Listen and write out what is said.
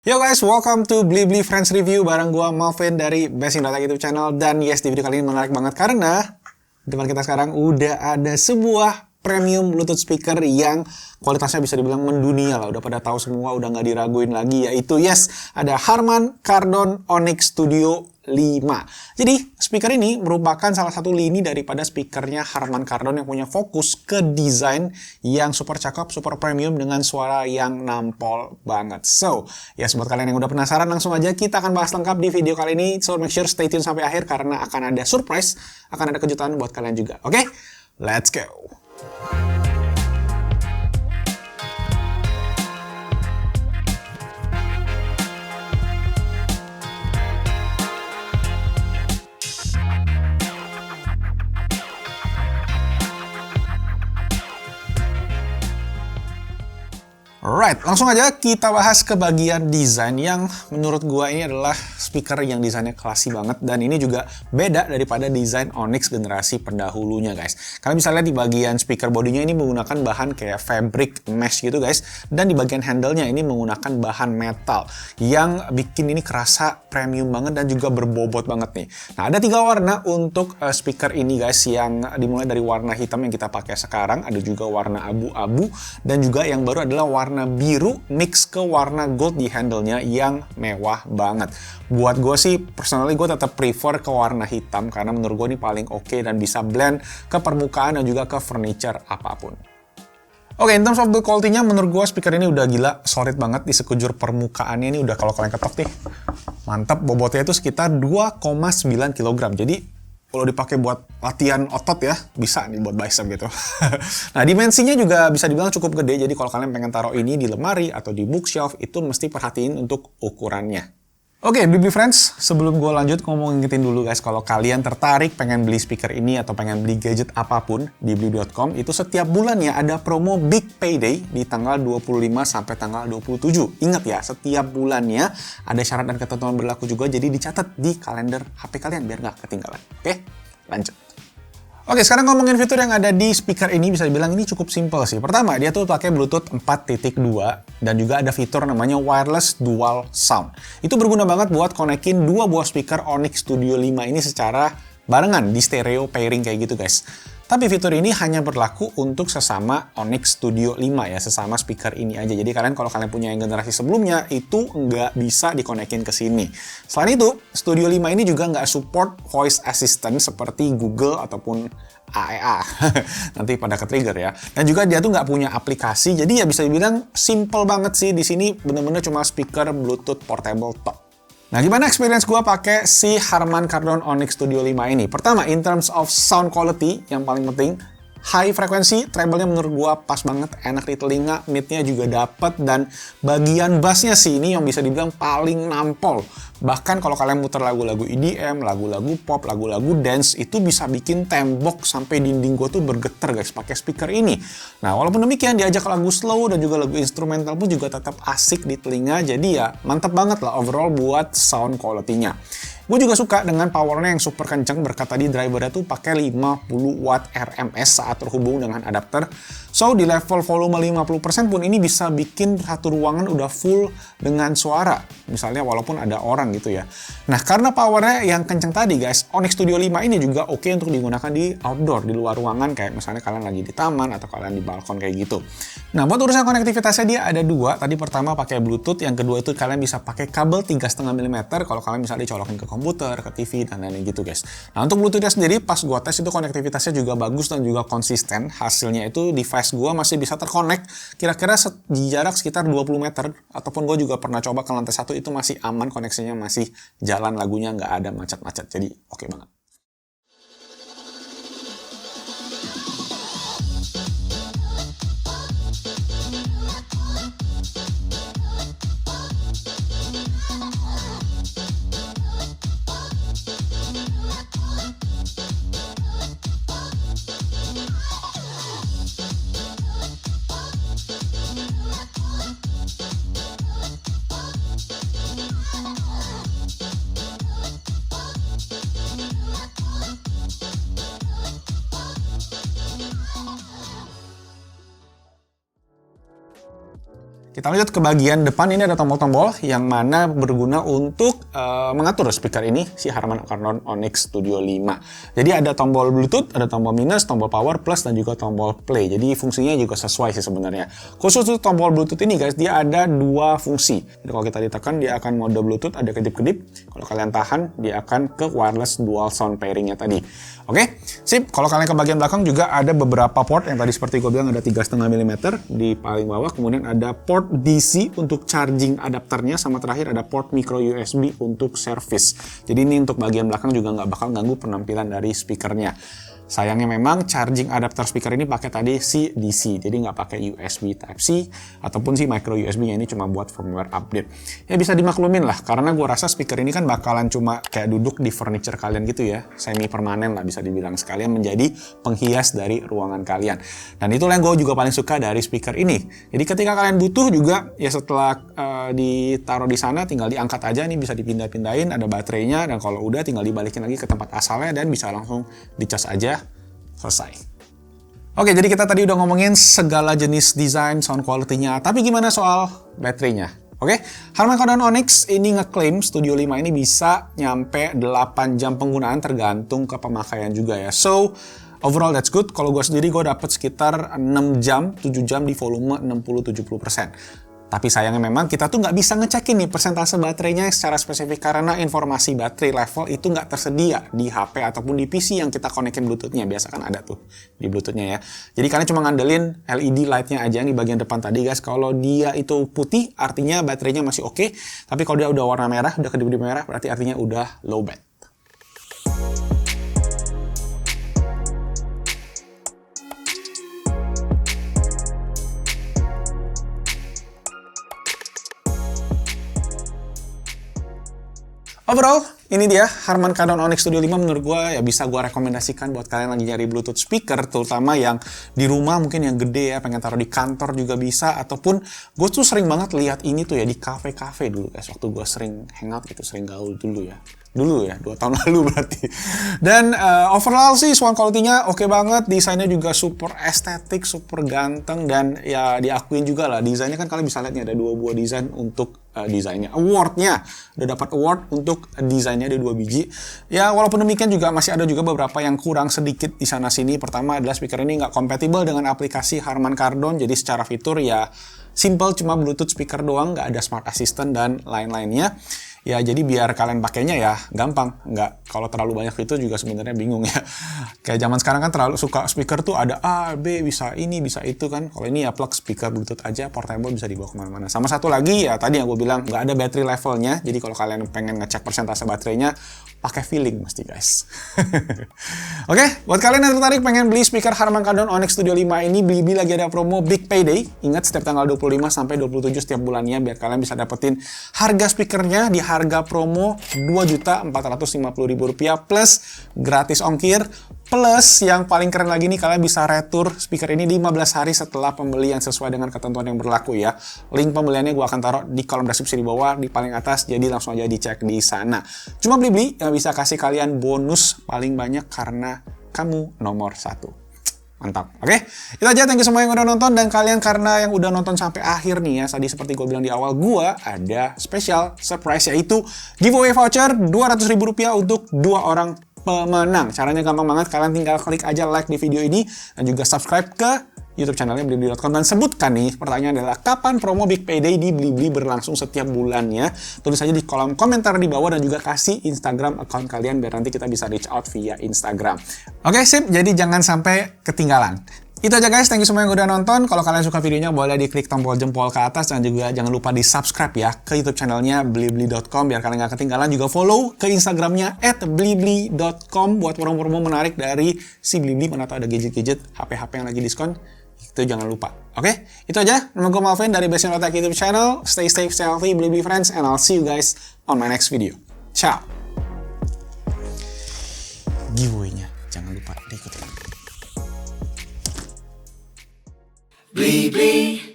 Yo guys, welcome to Blibli Friends Review bareng gua Malvin dari Basing.Data YouTube channel. Dan yes, di video kali ini menarik banget karena di depan kita sekarang udah ada sebuah premium Bluetooth speaker yang kualitasnya bisa dibilang mendunia lah. Udah pada tahu semua, udah nggak diraguin lagi, yaitu yes, ada Harman Kardon Onyx Studio 5. Jadi speaker ini merupakan salah satu lini daripada speakernya Harman Kardon yang punya fokus ke desain yang super cakep, super premium dengan suara yang nampol banget. So, ya buat kalian yang udah penasaran, langsung aja kita akan bahas lengkap di video kali ini. So, make sure stay tune sampai akhir karena akan ada surprise, akan ada kejutan buat kalian juga. Oke? Let's go! Alright, langsung aja kita bahas ke bagian desain yang menurut gua ini adalah speaker yang desainnya classy banget, dan ini juga beda daripada desain Onyx generasi pendahulunya guys. Kalian bisa lihat di bagian speaker bodinya ini menggunakan bahan kayak fabric mesh gitu guys, dan di bagian handle-nya ini menggunakan bahan metal yang bikin ini kerasa premium banget dan juga berbobot banget nih. Nah, ada 3 warna untuk speaker ini guys, yang dimulai dari warna hitam yang kita pakai sekarang, ada juga warna abu-abu, dan juga yang baru adalah warna biru mix ke warna gold di handle-nya yang mewah banget. Buat gue sih, personally gue tetap prefer ke warna hitam karena menurut gue ini paling oke dan bisa blend ke permukaan dan juga ke furniture apapun. Oke, in terms of the quality-nya, menurut gue speaker ini udah gila, solid banget di sekujur permukaannya. Ini udah kalau kalian ketok nih, mantap. Bobotnya itu sekitar 2,9 kg. Jadi kalau dipakai buat latihan otot ya, bisa nih buat bicep gitu. Nah, dimensinya juga bisa dibilang cukup gede. Jadi kalau kalian pengen taruh ini di lemari atau di bookshelf, itu mesti perhatiin untuk ukurannya. Oke, Blibli Friends, sebelum gue lanjut, gue mau ngingetin dulu guys, kalau kalian tertarik pengen beli speaker ini atau pengen beli gadget apapun di blibli.com, itu setiap bulannya ada promo Big Payday di tanggal 25 sampai tanggal 27. Ingat ya, setiap bulannya ada syarat dan ketentuan berlaku juga, jadi dicatat di kalender HP kalian biar nggak ketinggalan. Oke, lanjut. Oke, sekarang ngomongin fitur yang ada di speaker ini, bisa dibilang ini cukup simple sih. Pertama, dia tuh pakai Bluetooth 4.2 dan juga ada fitur namanya Wireless Dual Sound. Itu berguna banget buat konekin 2 buah speaker Onyx Studio 5 ini secara barengan di stereo pairing kayak gitu guys. Tapi fitur ini hanya berlaku untuk sesama Onyx Studio 5 ya, sesama speaker ini aja. Jadi kalau kalian punya yang generasi sebelumnya, itu nggak bisa dikonekin ke sini. Selain itu, Studio 5 ini juga nggak support voice assistant seperti Google ataupun AEA. Nanti pada ke-trigger ya. Dan juga dia tuh nggak punya aplikasi, jadi ya bisa dibilang simple banget sih. Di sini bener-bener cuma speaker Bluetooth portable top. Nah, gimana experience gue pakai si Harman Kardon Onyx Studio 5 ini? Pertama, in terms of sound quality, yang paling penting, high frekuensi, treble-nya menurut gue pas banget, enak di telinga, mid-nya juga dapet, dan bagian bass-nya sih ini yang bisa dibilang paling nampol. Bahkan kalau kalian muter lagu-lagu EDM, lagu-lagu pop, lagu-lagu dance, itu bisa bikin tembok sampai dinding gue tuh bergetar guys pakai speaker ini. Nah, walaupun demikian, diajak lagu slow dan juga lagu instrumental pun juga tetap asik di telinga, jadi ya mantep banget lah overall buat sound quality-nya. Gue juga suka dengan powernya yang super kenceng, berkat tadi drivernya tuh pakai 50 watt RMS saat terhubung dengan adapter. So, di level volume 50% pun ini bisa bikin satu ruangan udah full dengan suara. Misalnya walaupun ada orang gitu ya. Nah, karena powernya yang kenceng tadi guys, Onyx Studio 5 ini juga oke untuk digunakan di outdoor, di luar ruangan, kayak misalnya kalian lagi di taman atau kalian di balkon kayak gitu. Nah, buat urusan konektivitasnya dia ada 2. Tadi pertama pakai Bluetooth, yang kedua itu kalian bisa pakai kabel 3,5 mm kalau kalian misalnya dicolokin ke komputer, ke TV, dan lain-lain gitu guys. Nah, untuk Bluetooth-nya sendiri, pas gua tes itu konektivitasnya juga bagus dan juga konsisten. Hasilnya itu device gua masih bisa terkonek kira-kira di jarak sekitar 20 meter, ataupun gua juga pernah coba ke lantai 1, itu masih aman, koneksinya masih jalan, lagunya nggak ada macet-macet, jadi oke banget. Kita lanjut ke bagian depan, ini ada tombol-tombol yang mana berguna untuk mengatur speaker ini, si Harman Kardon Onyx Studio 5. Jadi ada tombol Bluetooth, ada tombol minus, tombol power plus, dan juga tombol play. Jadi fungsinya juga sesuai sih sebenarnya. Khusus untuk tombol Bluetooth ini guys, dia ada dua fungsi. Jadi kalau kita ditekan, dia akan mode Bluetooth, ada kedip-kedip. Kalau kalian tahan, dia akan ke wireless dual sound pairing-nya tadi. Oke, sip. Kalau kalian ke bagian belakang juga ada beberapa port yang tadi seperti gue bilang ada 3,5 mm di paling bawah. Kemudian ada port DC untuk charging adapternya, sama terakhir ada port micro USB untuk service. Jadi ini untuk bagian belakang juga nggak bakal ganggu penampilan dari speakernya. Sayangnya memang charging adapter speaker ini pakai tadi si DC, jadi nggak pakai USB Type-C ataupun si micro USB-nya, ini cuma buat firmware update. Ya bisa dimaklumin lah, karena gue rasa speaker ini kan bakalan cuma kayak duduk di furniture kalian gitu ya, semi permanen lah bisa dibilang, sekalian menjadi penghias dari ruangan kalian. Dan itulah yang gue juga paling suka dari speaker ini. Jadi ketika kalian butuh juga, ya setelah ditaruh di sana tinggal diangkat aja, nih bisa dipindah-pindahin, ada baterainya, dan kalau udah tinggal dibalikin lagi ke tempat asalnya dan bisa langsung dicas aja. Selesai. Oke, jadi kita tadi udah ngomongin segala jenis desain, sound quality-nya, tapi gimana soal baterainya? Oke, Harman Kardon Onyx ini ngeklaim Studio 5 ini bisa nyampe 8 jam penggunaan tergantung ke pemakaian juga ya. So, overall that's good. Kalau gue sendiri gue dapet sekitar 6 jam, 7 jam di volume 60-70%. Tapi sayangnya memang kita tuh nggak bisa ngecekin nih persentase baterainya secara spesifik karena informasi baterai level itu nggak tersedia di HP ataupun di PC yang kita konekin Bluetooth-nya. Biasa kan ada tuh di Bluetooth-nya ya. Jadi kalian cuma ngandelin LED light-nya aja yang di bagian depan tadi guys. Kalau dia itu putih artinya baterainya masih oke. Tapi kalau dia udah warna merah, udah kedip-kedip merah, berarti artinya udah low bat. Overall, ini dia Harman Kardon Onyx Studio 5 menurut gue ya bisa gue rekomendasikan buat kalian lagi nyari Bluetooth speaker, terutama yang di rumah mungkin yang gede ya, pengen taruh di kantor juga bisa, ataupun gue tuh sering banget lihat ini tuh ya di kafe-kafe dulu guys, waktu gue sering hangout gitu, sering gaul dulu ya, 2 tahun lalu berarti. Dan overall sih sound quality-nya oke banget, desainnya juga super estetik, super ganteng, dan ya diakuin juga lah desainnya kan kalian bisa lihat nih ada 2 buah desain untuk desainnya. Awardnya udah dapat award untuk desainnya, ada 2 biji. Ya walaupun demikian juga masih ada juga beberapa yang kurang sedikit di sana sini. Pertama adalah speaker ini nggak kompatibel dengan aplikasi Harman Kardon, jadi secara fitur ya simple, cuma Bluetooth speaker doang, nggak ada smart assistant dan lain-lainnya. Ya jadi biar kalian pakainya ya gampang, nggak kalau terlalu banyak fitur juga sebenarnya bingung ya. Kayak zaman sekarang kan terlalu suka speaker tuh ada A, B, bisa ini, bisa itu kan. Kalau ini ya plug speaker Bluetooth aja, portable, bisa dibawa kemana-mana. Sama satu lagi ya tadi yang gue bilang nggak ada battery levelnya, jadi kalau kalian pengen ngecek persentase baterainya pakai feeling mesti guys. Oke, buat kalian yang tertarik pengen beli speaker Harman Kardon Onyx Studio 5 ini, Blibli lagi ada promo Big Payday. Ingat setiap tanggal 25 sampai 27 setiap bulannya biar kalian bisa dapetin harga speakernya di harga promo Rp2.450.000 plus gratis ongkir, plus yang paling keren lagi nih kalian bisa retur speaker ini 15 hari setelah pembelian sesuai dengan ketentuan yang berlaku ya. Link pembeliannya gue akan taruh di kolom deskripsi di bawah di paling atas, jadi langsung aja dicek di sana. Cuma Blibli yang bisa kasih kalian bonus paling banyak karena kamu nomor 1. Mantap, oke? Itu aja, thank you semua yang udah nonton, dan kalian karena yang udah nonton sampai akhir nih ya, tadi seperti gue bilang di awal, gue ada special surprise yaitu giveaway voucher Rp200.000 untuk 2 orang pemenang. Caranya gampang banget, kalian tinggal klik aja like di video ini dan juga subscribe ke YouTube channelnya Blibli.com dan sebutkan nih, pertanyaan adalah kapan promo Big Payday di Blibli berlangsung setiap bulannya. Tulis aja di kolom komentar di bawah dan juga kasih Instagram account kalian biar nanti kita bisa reach out via Instagram. Oke, sip, jadi jangan sampai ketinggalan. Itu aja guys, thank you semua yang udah nonton. Kalau kalian suka videonya boleh diklik tombol jempol ke atas dan juga jangan lupa di subscribe ya ke YouTube channelnya Blibli.com biar kalian gak ketinggalan. Juga follow ke Instagramnya @blibli.com buat promo-promo menarik dari si Blibli, mana tahu ada gadget-gadget HP-HP yang lagi diskon. Itu jangan lupa. Oke, itu aja. Nama gue Malvin dari Best in Otak YouTube channel. Stay safe, stay healthy, Blibli friends, and I'll see you guys on my next video. Ciao. Giveaway-nya jangan lupa diikutin. Blibli.